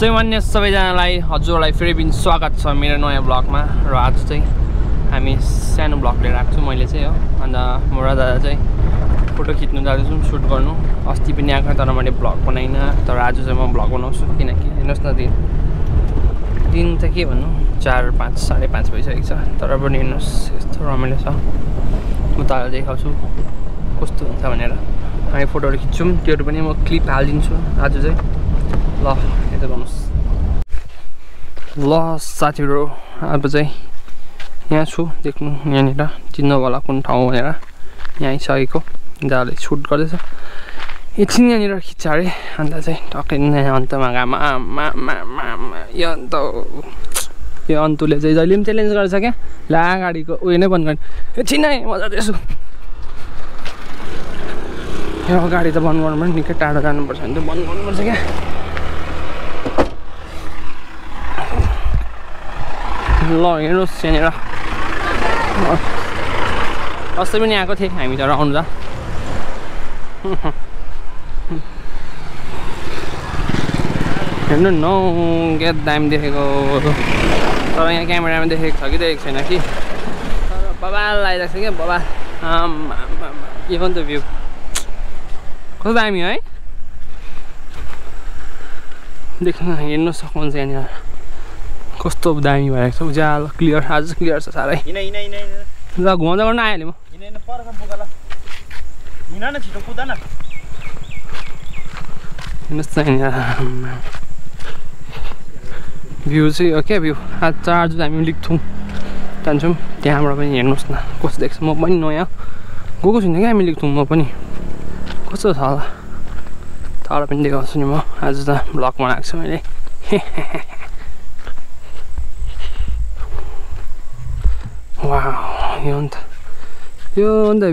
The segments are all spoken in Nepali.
सामान्य सबैजनालाई हजुरलाई फेरि पनि स्वागत छ मेरो नयाँ ब्लगमा। र आज चाहिँ हामी सानो ब्लग लिएर आएको छु मैले चाहिँ हो। अन्त म र दादा चाहिँ फोटो खिच्नु जाँदैछौँ, सुट गर्नु। अस्ति पनि आएको तर मैले ब्लग बनाइनँ, तर आज चाहिँ म ब्लग बनाउँछु किनकि हेर्नुहोस् न दिन त के भन्नु 4, 5, 5:30 भइसकेको छ, तर पनि हेर्नुहोस् यस्तो रमाइलो छ। म तपाईँलाई देखाउँछु कस्तो हुन्छ भनेर। हामी फोटोहरू खिच्छौँ, त्योहरू पनि म क्लिप हालिदिन्छु आज चाहिँ। ल यता गर्नुहोस्। ल साथीहरू अब चाहिँ यहाँ छु, देख्नु यहाँनिर चिन्नु होला कुन ठाउँ भनेर। यहाँ आइसकेको दादाले सुट गर्दैछ, एकछिन यहाँनिर खिच्छ अरे। अन्त चाहिँ टक्कै अन्तमा घाम यो अन्त यो अन्तुले चाहिँ जहिले पनि च्यालेन्ज गर्छ क्या, ला गाडीको उयो नै बन्द गर्ने एकछिन नै मजा दिएछु। यो गाडी त बन्द गर्नु पनि निकै टाढो जानुपर्छ भने त बन्द गर्नुपर्छ क्या। ल हेर्नुहोस् यहाँनिर अस्ति पनि आएको थिएँ हामी तर आउनु त हेर्नु न क्या दामी देखेको, तर यहाँ क्यामेरामा देखेको छ कि देखेको छैन कि, तर बबाल आइरहेको छ क्या बबाल। के भन्छ भ्यू कस्तो दामी है, देख्नु हेर्नु सक्नुहुन्छ यहाँनिर कस्तो दामी भएको छ, उज्यालो क्लियर, आज क्लियर छ साह्रै। ल घुमाउँदा गर्न आइहालेँ म। हेर्नुहोस् न यहाँनिर भ्यू चाहिँ क्या भ्यू। आज हामी लिक्थुङ जान्छौँ, त्यहाँबाट पनि हेर्नुहोस् न कस्तो देख्छ। म पनि नयाँ गएको छुइनँ क्या हामी लिक्थुङ, म पनि कस्तो छ होला तर पनि देखाउँछु नि म। आज त भ्लग बनाएको छु मैले। वाह यो अन्त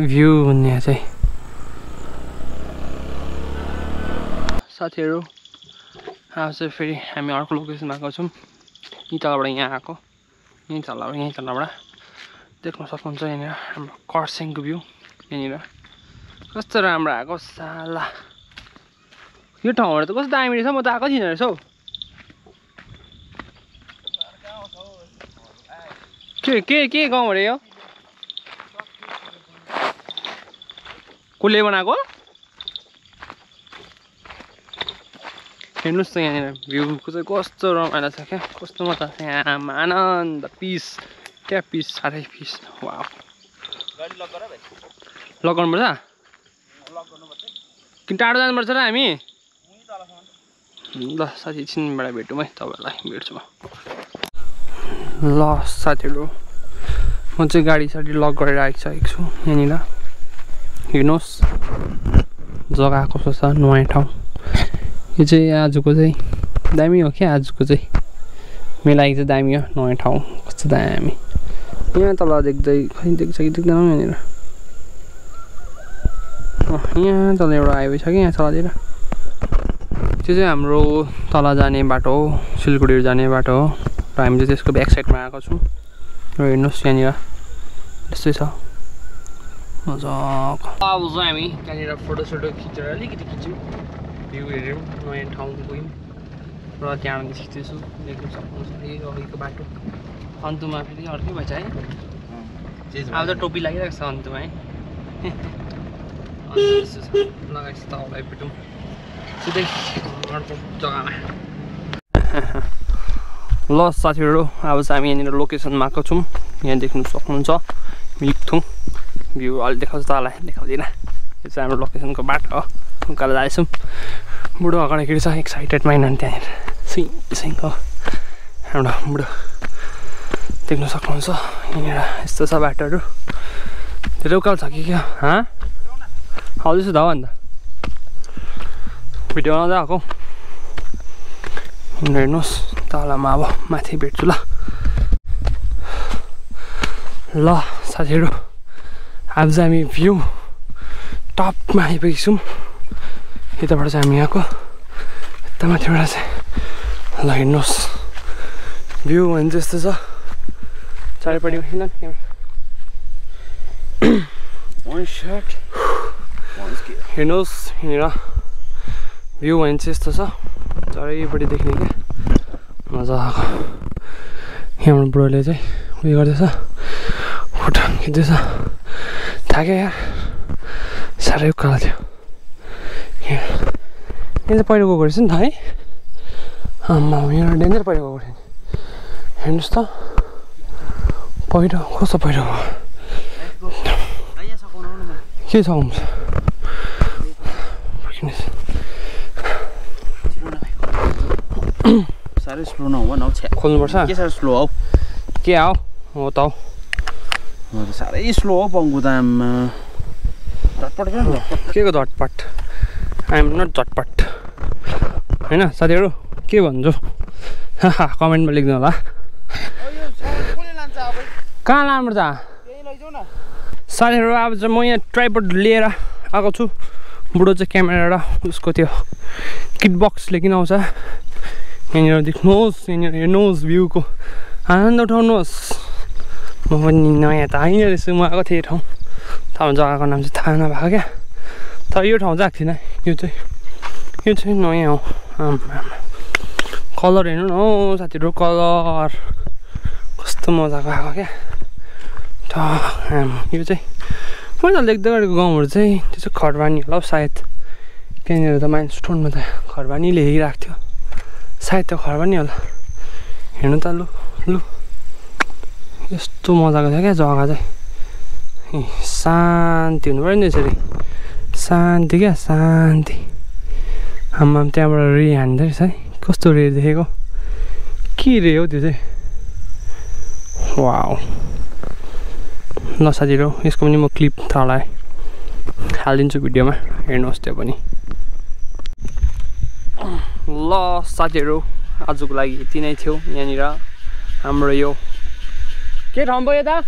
भ्यू भन्ने चाहिँ। साथीहरू आज चाहिँ फेरि हामी अर्को लोकेसनमा आएको छौँ। यहीँ तलबाट यहाँ आएको, यहीँ तलबाट देख्न सक्नुहुन्छ यहाँनिर हाम्रो खरसाङको भ्यू। यहाँनिर कस्तो राम्रो आएको साला, यो ठाउँहरू त कस्तो दामी रहेछ। म त आएको थिइनँ रहेछ हौ। के गाउँ अरे यो, कसले बनाएको? हेर्नुहोस् त यहाँनिर भ्यूको चाहिँ कस्तो रमाइलो छ क्या, कस्तो मजा छ यहाँ। आनन्द पिस क्या, पिस साह्रै पिस। वाह लक गर्नुपर्छ, किन टाढो जानुपर्छ र हामी? ल साथी एकछिनबाट भेटौँ है, तपाईँहरूलाई भेट्छु म। ल साथीहरू म चाहिँ गाडी लक गरेर आइसकेको छु। यहाँनिर हेर्नुहोस् जग्गा कस्तो छ, नयाँ ठाउँ। यो चाहिँ आजको चाहिँ दामी हो क्या, आजको चाहिँ मेरो लागि चाहिँ दामी हो। नयाँ ठाउँ कस्तो दामी। यहाँ तल देख्दै खै देख्छ कि देख्दैन यहाँनिर, यहाँ तल एउटा हाइवे छ कि यहाँ तलतिर, त्यो चाहिँ हाम्रो तल जाने बाटो हो, सिलगढीहरू जाने बाटो हो। र हामी चाहिँ त्यसको ब्याक साइडमा आएको छौँ। र हेर्नुहोस् यहाँनिर त्यस्तै छ मजाको। अब चाहिँ हामी त्यहाँनिर फोटोसोटो खिचेर अलिकति खिच्यौँ, भ्यू हेऱ्यौँ, नयाँ ठाउँ गयौँ। र त्यहाँबाट खिच्दैछु, देख्नु सक्नुहुन्छ यो अघिको बाटो। अन्तुमा फेरि अर्कै भएछ है, अब त टोपी लागिरहेको छ अन्तुमा है। त्यस्तो छ लगाएपछि तपाईँलाई भेटौँ सिधै अर्को जग्गामा। ल साथीहरू अब चाहिँ हामी यहाँनिर लोकेसनमा आएको छौँ। यहाँ देख्नु सक्नुहुन्छ लिक्थुङ भ्यू। अहिले देखाउँछ तँलाई, देखाउँदिनँ। यो चाहिँ हाम्रो लोकेसनको बाटो हो, उकालो जाँदैछौँ। बुढो अगाडि छ एक्साइटेड माइन्ड त्यहाँनिर सिङको हाम्रो बुढो देख्नु सक्नुहुन्छ। यहाँनिर यस्तो छ बाटोहरू, धेरै उकालो छ कि क्या। आउँदैछु त हो अन्त भिडियो बनाउँदै आएको। हेर्नुहोस् तलमा अब माथि भेट्छु ल। ल साथीहरू आज चाहिँ हामी भ्यू टपमा आइपुगेछौँ। यताबाट चाहिँ हामी आएको, यता माथिबाट चाहिँ ल हेर्नुहोस् भ्यू भने चाहिँ यस्तो छ चारैपट्टि। हेर्नुहोस् यहाँनिर भ्यू भने चाहिँ यस्तो छ चारैपट्टि देख्ने क्या। मजाको यहाँबाट ब्रोले चाहिँ उयो गर्दैछ फोटो खिच्दैछ थाक्यो यार साह्रै उकालो थियो यहाँ चाहिँ पहिरो गएको रहेछ नि त है आम्मा यहाँ डेन्जर पहिरो गएको रहेछ हेर्नुहोस् त पहिरो कस्तो पहिरो के छ हुन्छ साह्रै स्लो नहुँ न खोल्नुपर्छ के साह्रो स्लो हौ के हो त हौ साह्रै स्लो हो पङ्गु त आम्मा झटपट के को झटपट आइएम नट झटपट होइन साथीहरू के भन्छु कमेन्टमा लेख्नु होला कहाँ लानुपर्छ साथीहरू अब चाहिँ म यहाँ ट्राइपड लिएर आएको छु बुढो चाहिँ क्यामेरा र उसको त्यो किट बक्सले किन आउँछ यहाँनिर देख्नुहोस् यहाँनिर हेर्नुहोस् भ्यूको आनन्द उठाउनुहोस् म पनि नयाँ त होइन रहेछु म आएको थिएँ ठाउँ तर जग्गाको नाम चाहिँ थाहा नभएको क्या तर यो ठाउँ चाहिँ आएको थिइनँ यो चाहिँ नयाँ हो कलर हेर्नु न हौ साथीहरू कलर कस्तो मजाको आएको क्या यो चाहिँ मैले देख्दै गरेको गाउँहरू चाहिँ त्यो चाहिँ खरबानी होला हौ सायद त्यहाँनिर त माइन्स टोनमा त खरबानी लेखिरहेको थियो सायद त्यो खरबानी होला हेर्नु त लु यस्तो मजाको थियो क्या जग्गा चाहिँ शान्ति हुनु पऱ्यो नि यसरी शान्ति क्या शान्ति आम्मा त्यहाँबाट रे हान्दै रहेछ है कस्तो रे देखेको के रे हो त्यो चाहिँ वाउ ल साथीहरू यसको पनि म क्लिप तलाई हालिदिन्छु भिडियोमा हेर्नुहोस् त्यो पनि ल साथीहरू आजको लागि यति नै थियो यहाँनिर हाम्रो यो के ठाउँ भयो त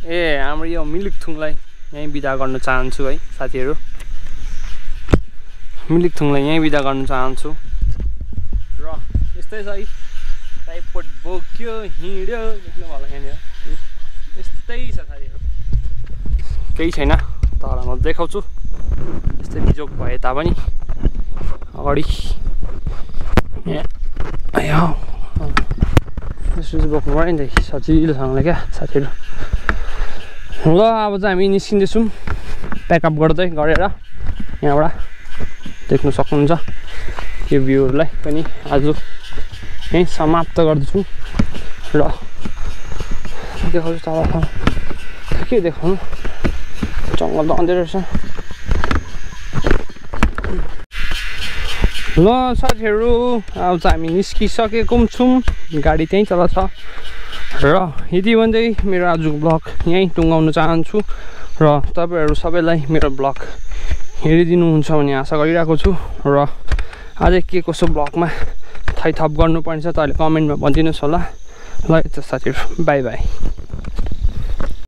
ए हाम्रो यो मिलिकथुङलाई यहीँ बिदा गर्न चाहन्छु है साथीहरू मिलिकथुङलाई यहीँ बिदा गर्न चाहन्छु र यस्तै छ है टाइपड बोक्यो हिँड्यो देख्नु होला यहाँनिर यस्तै छ साथीहरू केही छैन तर म देखाउँछु यस्तै बिजोक भए तापनि अगाडि यसो बोक्नु पऱ्यो नि त सजिलोसँगले क्या साथीहरू ल अब चाहिँ हामी निस्किँदैछौँ प्याकअप गरेर यहाँबाट देख्नु सक्नुहुन्छ यो भ्यूहरूलाई पनि आज यहीँ समाप्त गर्दछु र देखाउँछु तल के देखाउनु जङ्गल त अन्धेरो रहेछ ल साथीहरू अब चाहिँ हामी निस्किसकेको पनि छौँ गाडी त्यहीँ तल छ र यति भन्दै मेरो आजको ब्लग यहीँ टुङ्गाउन चाहन्छु र तपाईँहरू सबैलाई मेरो ब्लग हेरिदिनुहुन्छ भन्ने आशा गरिरहेको छु र अझै के कसो ब्लगमा थप गर्नुपर्ने छ तपाईँले कमेन्टमा भनिदिनुहोस् होला ल यता साथीहरू बाई बाई।